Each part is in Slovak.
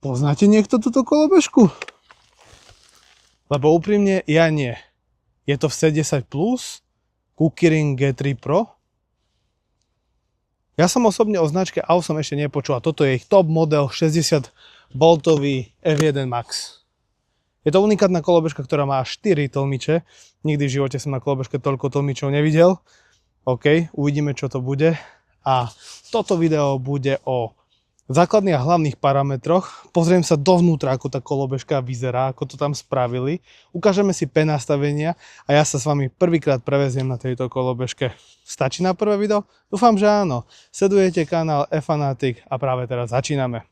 Poznáte niekto túto kolobežku? Lebo úprimne, ja nie. Je to v C10+, Kukirin G3 Pro. Ja som osobne o značke Awesome ešte nepočul a toto je ich top model 60V F1 Max. Je to unikátna kolobežka, ktorá má 4 tlmiče. Nikdy v živote som na kolobežke toľko tlmičov nevidel. OK, uvidíme, čo to bude. A toto video bude o základných a hlavných parametroch. Pozriem sa dovnútra, ako tá kolobežka vyzerá, ako to tam spravili. Ukážeme si P nastavenia a ja sa s vami prvýkrát preveziem na tejto kolobežke. Stačí na prvé video? Dúfam, že áno. Sledujete kanál eFanatik a práve teraz začíname.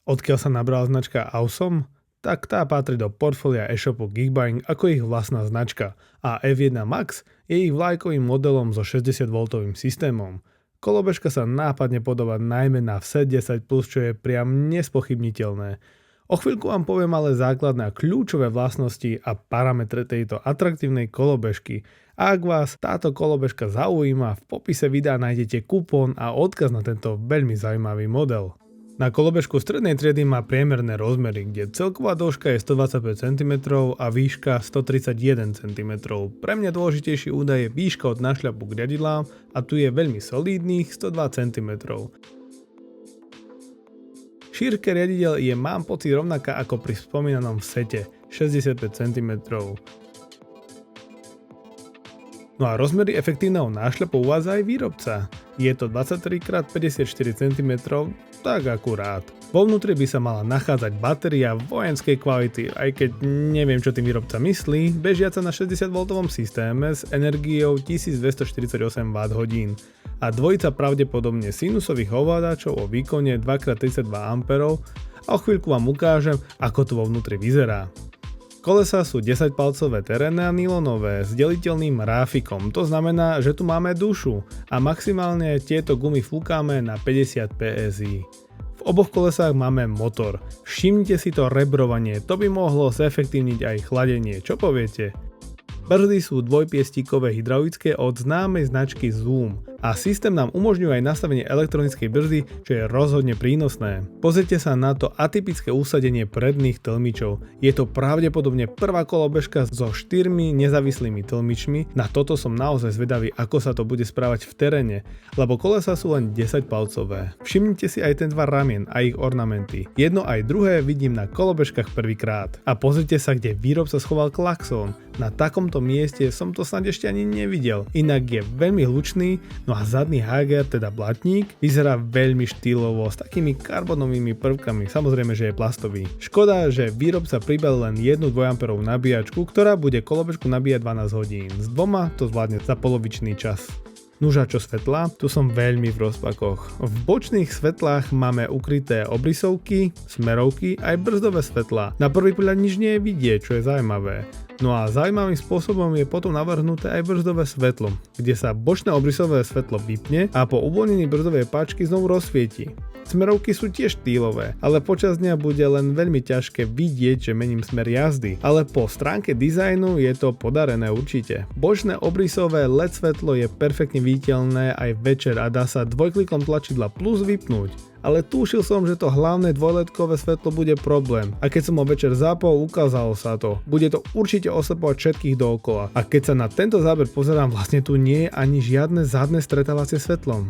Odkiaľ sa nabrala značka Awesome? Tak tá patrí do portfólia e-shopu Geekbuying ako ich vlastná značka a F1 Max je ich vlajkovým modelom so 60V systémom. Kolobežka sa nápadne podobá najmä na C10+, čo je priam nespochybniteľné. O chvíľku vám poviem ale základné a kľúčové vlastnosti a parametre tejto atraktívnej kolobežky. A ak vás táto kolobežka zaujíma, v popise videa nájdete kupón a odkaz na tento veľmi zaujímavý model. Na kolobežku strednej triedy má priemerné rozmery, kde celková dĺžka je 125 cm a výška 131 cm. Pre mňa dôležitejší údaj je výška od nášľapu k riadidlám a tu je veľmi solidných 102 cm. Šírka riadidel je, mám pocit, rovnaká ako pri spomínanom sete 65 cm. No a rozmery efektívneho nášľapu uvádza aj výrobca. Je to 23x54 cm, tak akurát. Vo vnútri by sa mala nachádzať batéria vojenskej kvality, aj keď neviem, čo tým výrobca myslí, bežiaca na 60V systéme s energiou 1248 Wh a dvojica pravdepodobne sinusových ovládačov o výkone 2x32 A a o chvíľku vám ukážem, ako to vo vnútri vyzerá. Kolesá sú 10-palcové terénne a nylonové s deliteľným ráfikom, to znamená, že tu máme dušu a maximálne tieto gumy fúkame na 50 PSI. V oboch kolesách máme motor. Všimnite si to rebrovanie, to by mohlo zefektívniť aj chladenie, čo poviete? Brzdy sú dvojpiestíkové hydraulické od známej značky Zoom a systém nám umožňuje aj nastavenie elektronickej brzdy, čo je rozhodne prínosné. Pozrite sa na to atypické usadenie predných tlmičov. Je to pravdepodobne prvá kolobežka so 4 nezávislými tlmičmi, na toto som naozaj zvedavý, ako sa to bude správať v teréne, lebo kolesa sú len 10-palcové. Všimnite si aj ten tvar ramien a ich ornamenty. Jedno aj druhé vidím na kolobežkách prvýkrát. A pozrite sa, kde výrobca schoval klaxón. Na takomto mieste som to snad ešte ani nevidel. Inak je veľmi hlučný, no a zadný Hager, teda blatník, vyzerá veľmi štýlovo s takými karbonovými prvkami, samozrejme, že je plastový. Škoda, že výrobca pribal len jednu 2A nabíjačku, ktorá bude kolobežku nabíjať 12 hodín. S dvoma to zvládne za polovičný čas. Nuža čo svetla, tu som veľmi v rozpakoch. V bočných svetlách máme ukryté obrysovky, smerovky aj brzdové svetlá. Na prvý pohľad nič nie je vidieť, čo je zaujímavé. No a zaujímavým spôsobom je potom navrhnuté aj brzdové svetlo, kde sa bočné obrysové svetlo vypne a po uvoľnení brzdovej páčky znovu rozsvieti. Smerovky sú tiež štýlové, ale počas dňa bude len veľmi ťažké vidieť, že mením smer jazdy, ale po stránke dizajnu je to podarené určite. Bočné obrysové LED svetlo je perfektne viditeľné aj večer a dá sa dvojklikom tlačidla plus vypnúť. Ale tušil som, že to hlavné dvojledkové svetlo bude problém a keď som ho večer zapol, ukázalo sa to. Bude to určite oslepovať všetkých dookola a keď sa na tento záber pozerám, vlastne tu nie je ani žiadne zadné stretávacie svetlo.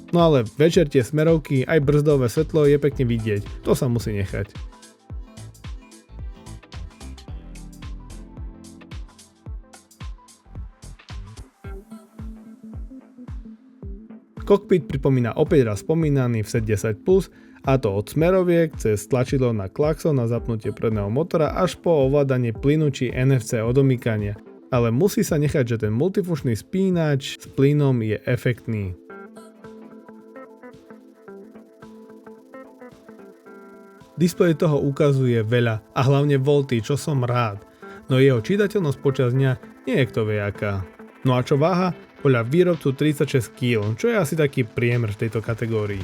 No ale večer tie smerovky aj brzdové svetlo je pekne vidieť, to sa musí nechať. Kokpit pripomína opäť raz spomínaný v C10+, a to od smeroviek cez tlačidlo na klaxon na zapnutie predného motora až po ovládanie plynu či NFC odomýkania. Ale musí sa nechať, že ten multifunkčný spínač s plynom je efektný. Displej toho ukazuje veľa a hlavne volty, čo som rád, no jeho čitateľnosť počas dňa nie je kto vie aká. No a čo váha? Podľa výrobcu 36 kg, čo je asi taký priemer v tejto kategórii.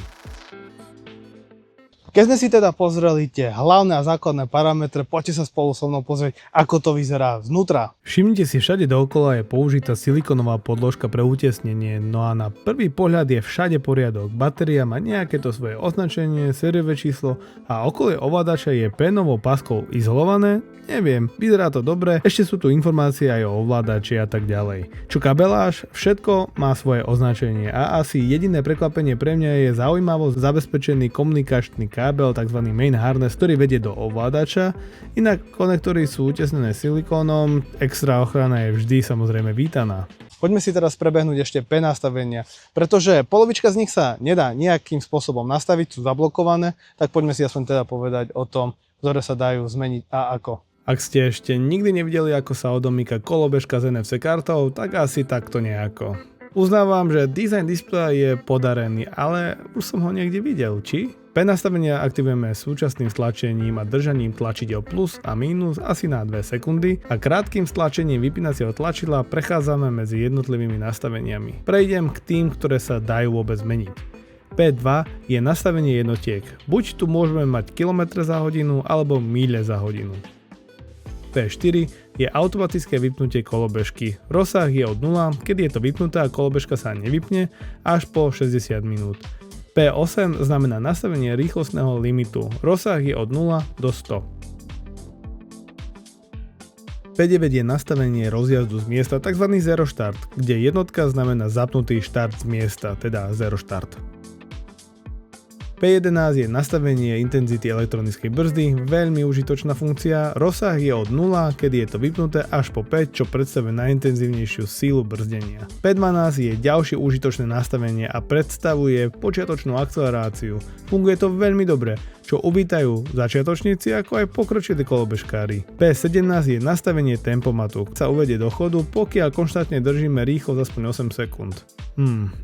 Keď sme si teda pozreli tie hlavné a základné parametre, poďte sa spolu so mnou pozrieť, ako to vyzerá znútra. Všimnite si, všade dookola je použitá silikonová podložka pre utiesnenie, no a na prvý pohľad je všade poriadok. Batéria má nejaké to svoje označenie, sériové číslo a okolie ovládača je pénovou páskou izolované. Neviem, vyzerá to dobre, ešte sú tu informácie aj o ovládači a tak ďalej. Čo kabeláž, všetko má svoje označenie a asi jediné prekvapenie pre mňa je zaujímavo zabezpečený komunikačný kábel, tzv. Main harness, ktorý vedie do ovládača, inak konektory sú utesnené silikónom, extra ochrana je vždy samozrejme vítaná. Poďme si teraz prebehnúť ešte P nastavenia, pretože polovička z nich sa nedá nejakým spôsobom nastaviť, sú zablokované, tak poďme si aspoň teda povedať o tom, ktoré sa dajú zmeniť a ako. Ak ste ešte nikdy nevideli, ako sa odomýka kolobežka s NFC kartou, tak asi takto nejako. Uznávam, že dizajn displeja je podarený, ale už som ho niekde videl, či? P nastavenia aktivujeme súčasným stlačením a držaním tlačidiel plus a mínus asi na 2 sekundy a krátkým stlačením vypínacieho tlačidla prechádzame medzi jednotlivými nastaveniami. Prejdem k tým, ktoré sa dajú vôbec zmeniť. P2 je nastavenie jednotiek. Buď tu môžeme mať kilometre za hodinu alebo míle za hodinu. P4 je automatické vypnutie kolobežky. Rozsah je od 0, keď je to vypnuté a kolobežka sa nevypne, až po 60 minút. P8 znamená nastavenie rýchlostného limitu. Rozsah je od 0 do 100. P9 je nastavenie rozjazdu z miesta, tzv. Zero štart, kde jednotka znamená zapnutý štart z miesta, teda zero štart. P11 je nastavenie intenzity elektronickej brzdy, veľmi užitočná funkcia, rozsah je od 0, kedy je to vypnuté, až po 5, čo predstavuje najintenzívnejšiu sílu brzdenia. P12 je ďalšie užitočné nastavenie a predstavuje počiatočnú akceleráciu. Funguje to veľmi dobre, čo uvítajú začiatočníci ako aj pokročilí kolobežkári. P17 je nastavenie tempomatu, sa uvedie do chodu, pokiaľ konštantne držíme rýchlosť aspoň 8 sekúnd.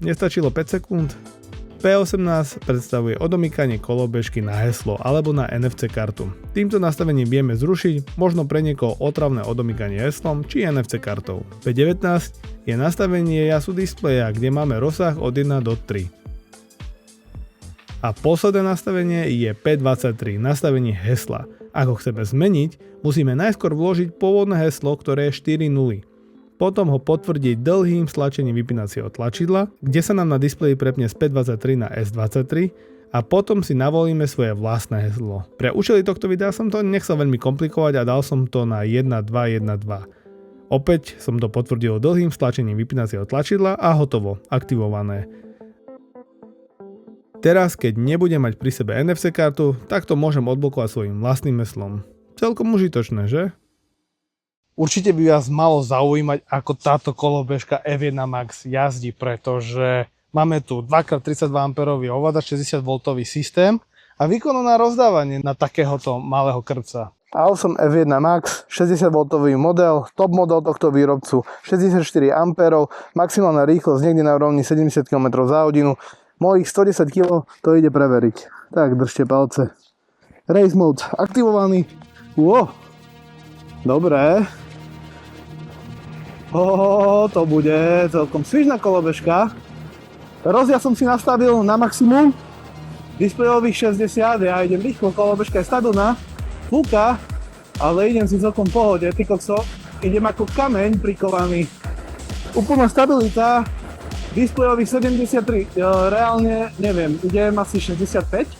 Nestačilo 5 sekúnd? P18 predstavuje odomýkanie kolobežky na heslo alebo na NFC kartu. Týmto nastavením vieme zrušiť možno pre niekoho otravné odomýkanie heslom či NFC kartou. P19 je nastavenie jasu displeja, kde máme rozsah od 1 do 3. A posledné nastavenie je P23, nastavenie hesla. Ak ho chceme zmeniť, musíme najskôr vložiť pôvodné heslo, ktoré je 4 nuly. Potom ho potvrdiť dlhým stlačením vypínacieho tlačidla, kde sa nám na displeji prepne z P23 na S23 a potom si navolíme svoje vlastné heslo. Pre účely tohto videa som to nechcel veľmi komplikovať a dal som to na 1212. Opäť som to potvrdil dlhým stlačením vypínacieho tlačidla a hotovo, aktivované. Teraz, keď nebudem mať pri sebe NFC kartu, tak to môžem odblokovať svojím vlastným heslom. Celkom užitočné, že? Určite by vás malo zaujímať, ako táto kolobežka F1 Max jazdí, pretože máme tu 2x32 A ovládač 60V systém a výkonu na rozdávanie na takéhoto malého krpca. A8 F1 Max, 60V model, top model tohto výrobcu, 64 A, maximálna rýchlosť niekde na úrovni 70 km za hodinu, mojich 110 kg to ide preveriť. Tak, držte palce. Race mode aktivovaný. Dobré. To bude celkom svižná kolobežka. Rozjazd som si nastavil na maximum. Displejových 60, ja idem rýchlo, kolobežka je stabilná. Fúka, ale idem si celkom v pohode, ty kokso. Idem ako kameň prikovaný. Úplná stabilita. Displejových 73, reálne neviem, idem asi 65.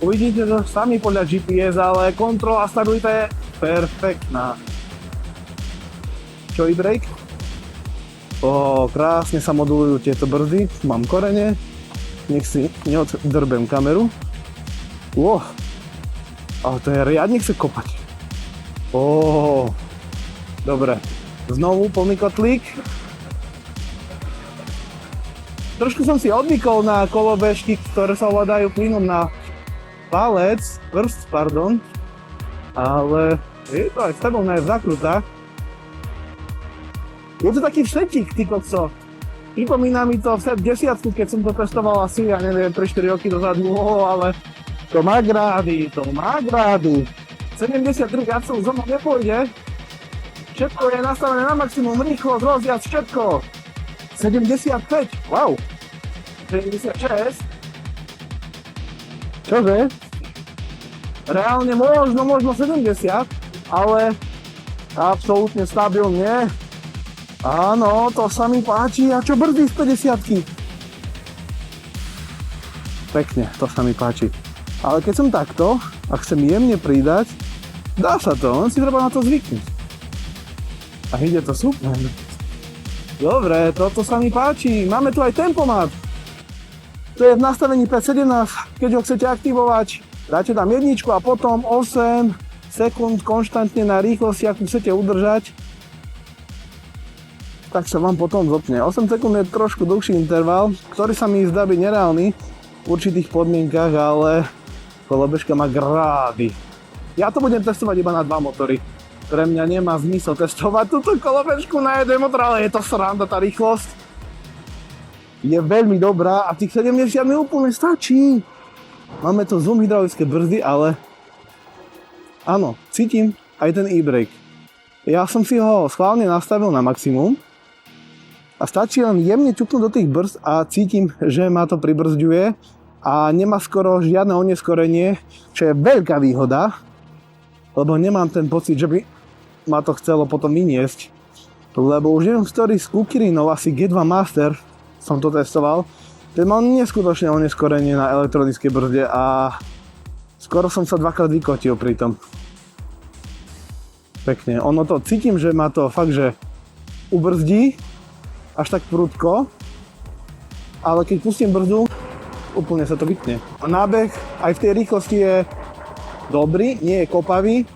Uvidíte to sami podľa GPS, ale kontrola a stabilita je perfektná. Čo e-brake? Krásne sa modulujú tieto brzdy, mám korene, nech si neoddrbem kameru. Ale to je riadne chce kopať. Dobre, znovu plný kotlík. Trošku som si odvykol na kolobežky, ktoré sa ovládajú plynom na prst, ale je to aj stabilné v zakrutách. Je to taký všetík, ty kokso. Pripomína mi to v desiatku, keď som to testoval asi, ja neviem, 3-4 roky dozadu, ale to má grády. 73 Hz zóna nepôjde. Všetko je nastavené na maximum, rýchlosť, rozjazd, všetko. 75, wow. 76. Čože? Reálne možno 70, ale absolútne stabilne. Áno, to sa mi páči. A čo brzdy z 50-ky? Pekne, to sa mi páči. Ale keď som takto a chcem jemne pridať, dá sa to, len si treba na to zvyknúť. A ide to super. Dobre, toto sa mi páči. Máme tu aj tempomat. To je v nastavení 5.17, keď ho chcete aktivovať, dáte tam jedničku a potom 8 sekúnd konštantne na rýchlosti, akú chcete udržať, tak sa vám potom zopne. 8 sekúnd je trošku dlhší interval, ktorý sa mi zdá byť nereálny v určitých podmienkach, ale kolobežka má grády. Ja to budem testovať iba na 2 motory. Pre mňa nemá zmysel testovať túto kolobežku na jeden motor, ale je to sranda tá rýchlosť. Je veľmi dobrá a tých 70 mi úplne stačí. Máme tu zoom hydraulické brzdy, ale áno, cítim aj ten e-brake. Ja som si ho schválne nastavil na maximum a stačí len jemne ťuknúť do tých brzd a cítim, že ma to pribrzďuje a nemá skoro žiadne oneskorenie, čo je veľká výhoda, lebo nemám ten pocit, že by ma to chcelo potom vyniesť. Lebo už neviem, ktorý z Kukirinov, asi G2 Master som to testoval, ten mal neskutočné oneskorenie na elektronickej brzde a skoro som sa dvakrát vykotil pri tom. Pekne, ono to cítim, že ma to fakt, že ubrzdí až tak prudko, ale keď pustím brzdu, úplne sa to vypne. Nábeh aj v tej rýchlosti je dobrý, nie je kopavý.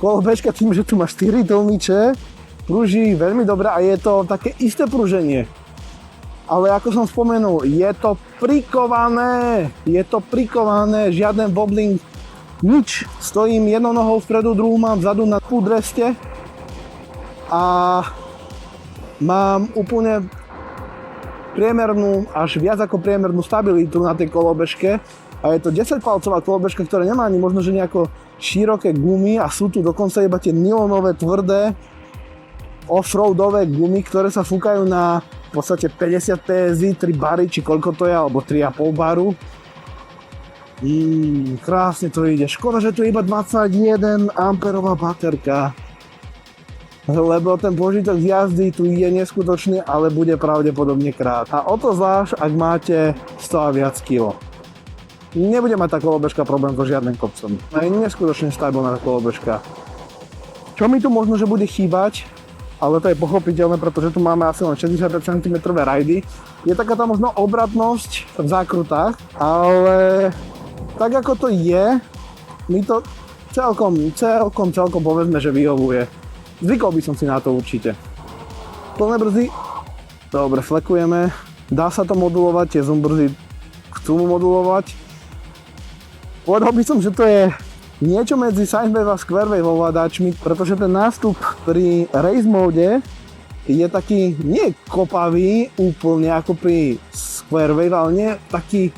Kolobežka tým, že tu má 4 tlmiče, prúži veľmi dobre a je to také isté prúženie. Ale ako som spomenul, je to prikované, žiaden wobbling, nič. Stojím jednou nohou vpredu, druhú mám vzadu na púdreste a mám úplne priemernú, až viac ako priemernú stabilitu na tej kolobežke a je to 10-palcová kolobežka, ktorá nemá ani možno, že nejako široké gumy a sú tu dokonca iba tie nylonové tvrdé offroadové gumy, ktoré sa fúkajú na v podstate 50 PSI, 3 bary, či koľko to je, alebo 3,5 baru. Krásne to ide. Škoda, že tu je iba 21 amperová baterka. Lebo ten požitok z jazdy tu je neskutočný, ale bude pravdepodobne krát. A o to zvlášť, ak máte 100 a viac kilo. Nebude mať tá kolobežka problém so žiadnym kopcom. Je neskutočne stabilná tá kolobežka. Čo mi tu možno, že bude chýbať, ale to je pochopiteľné, pretože tu máme asi len 65 cm rajdy. Je taká tá možno obratnosť v zákrutách, ale tak ako to je, mi to celkom povedzme, že vyhovuje. Zvykol by som si na to určite. Plné brzdy, dobre, flekujeme, dá sa to modulovať, tie zoom brzdy chcú modulovať. Povedal by som, že to je niečo medzi Sinewave a Squarewave ovládačmi, pretože ten nástup pri race mode je taký nie kopavý úplne ako pri Squarewave, ale nie taký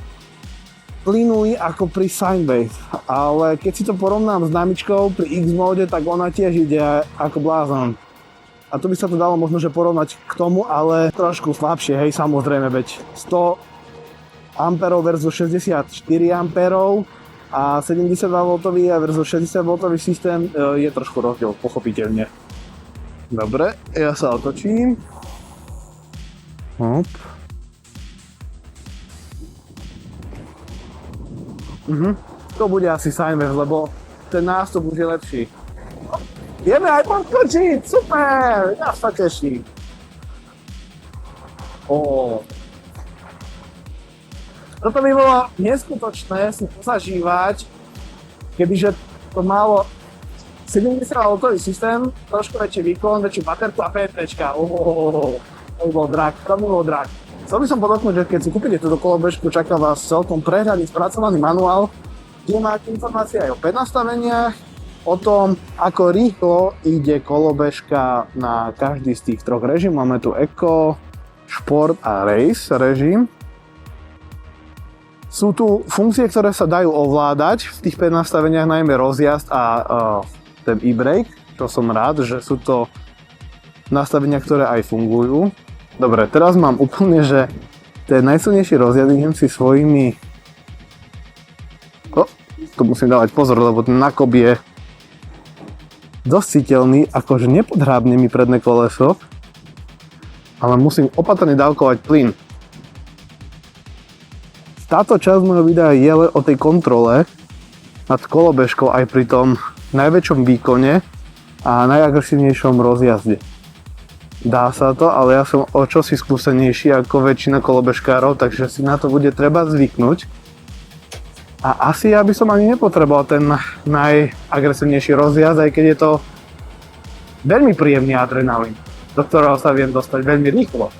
plynulý ako pri Sinewave. Ale keď si to porovnám s namičkou pri X mode, tak ona tiež ide ako blázon. A to by sa to dalo možno že porovnať k tomu, ale trošku slabšie, hej, samozrejme, veď 100 A versus 64 A a 72V versus 60V systém je trošku rozdiel, pochopiteľne. Dobre, ja sa otočím. Hop. To bude asi Sinewave, lebo ten nástup už je lepší. Vieme aj podskočiť, super, ja sa teším. Toto by bolo neskutočné si pozažívať, kebyže to malo 70V systém, trošku väčší výkon, väčšiu baterku a PTčka. To by bol drak, Chcel by som podotknúť, že keď si kúpite túto kolobežku, čaká vás celkom prehľadný, spracovaný manuál, kde máte informácie aj o prednastaveniach, o tom, ako rýchlo ide kolobežka na každý z tých troch režimov. Máme tu Eco, Šport a Race režim. Sú tu funkcie, ktoré sa dajú ovládať v tých prednastaveniach, najmä rozjazd a ten e-brake, čo som rád, že sú to nastavenia, ktoré aj fungujú. Dobre, teraz mám úplne, že ten najsilnejší rozjazd idem si svojimi... Tu musím dávať pozor, lebo ten nakop je dosť citeľný, akože nepodhrábne mi predné koleso, ale musím opatrne dávkovať plyn. Táto časť môjho videa je len o tej kontrole nad kolobežkou aj pri tom najväčšom výkone a najagresívnejšom rozjazde. Dá sa to, ale ja som o čosi skúsenejší ako väčšina kolobežkárov, takže si na to bude treba zvyknúť. A asi ja by som ani nepotreboval ten najagresívnejší rozjazd, aj keď je to veľmi príjemný adrenalín, do ktorého sa viem dostať veľmi rýchlo.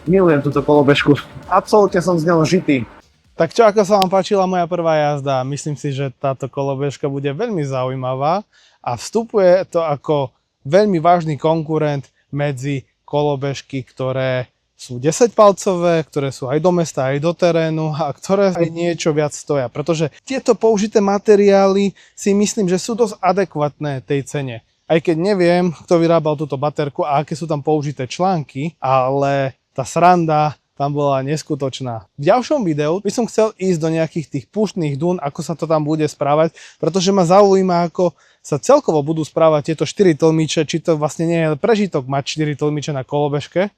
Milujem túto kolobežku. Absolútne som z neho žitý. Tak čo, ako sa vám páčila moja prvá jazda? Myslím si, že táto kolobežka bude veľmi zaujímavá a vstupuje to ako veľmi vážny konkurent medzi kolobežky, ktoré sú 10-palcové, ktoré sú aj do mesta, aj do terénu a ktoré aj niečo viac stoja. Pretože tieto použité materiály si myslím, že sú dosť adekvátne tej cene. Aj keď neviem, kto vyrábal túto baterku a aké sú tam použité články, ale tá sranda tam bola neskutočná. V ďalšom videu by som chcel ísť do nejakých tých púštnych dún, ako sa to tam bude správať, pretože ma zaujíma, ako sa celkovo budú správať tieto 4 tlmiče, či to vlastne nie je prežitok mať 4 tlmiče na kolobežke.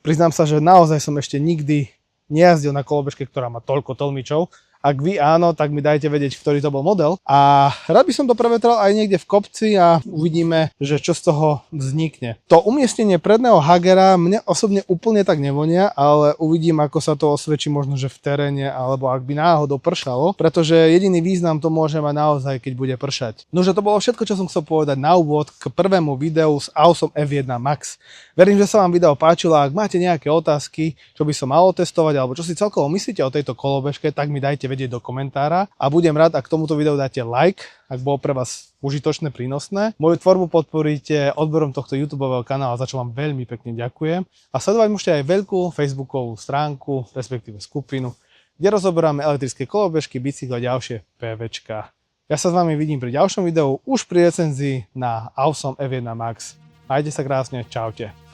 Priznám sa, že naozaj som ešte nikdy nejazdil na kolobežke, ktorá má toľko tlmičov. Ak vy áno, tak mi dajte vedieť, ktorý to bol model. A rád by som to prevetral aj niekde v kopci a uvidíme, že čo z toho vznikne. To umiestnenie predného hagera mne osobne úplne tak nevonia, ale uvidím, ako sa to osvedčí možno, že v teréne, alebo ak by náhodou pršalo, pretože jediný význam to môže mať naozaj, keď bude pršať. No, že to bolo všetko, čo som chcel povedať na úvod k prvému videu s AWSOM F1 Max. Verím, že sa vám video páčilo a ak máte nejaké otázky, čo by som mal otestovať, alebo čo si celkovo myslíte o tejto kolobežke, tak mi dajte vedieť do komentára a budem rád, ak tomuto videu dáte like, ak bolo pre vás užitočné, prínosné. Moju tvorbu podporíte odberom tohto YouTubeového kanála, za čo vám veľmi pekne ďakujem. A sledovať môžete aj veľkú facebookovú stránku, respektíve skupinu, kde rozoberáme elektrické kolobežky, bicykle a ďalšie PVčka. Ja sa s vami vidím pri ďalšom videu, už pri recenzii na AWSOM F1 Max. Majte sa krásne, čaute.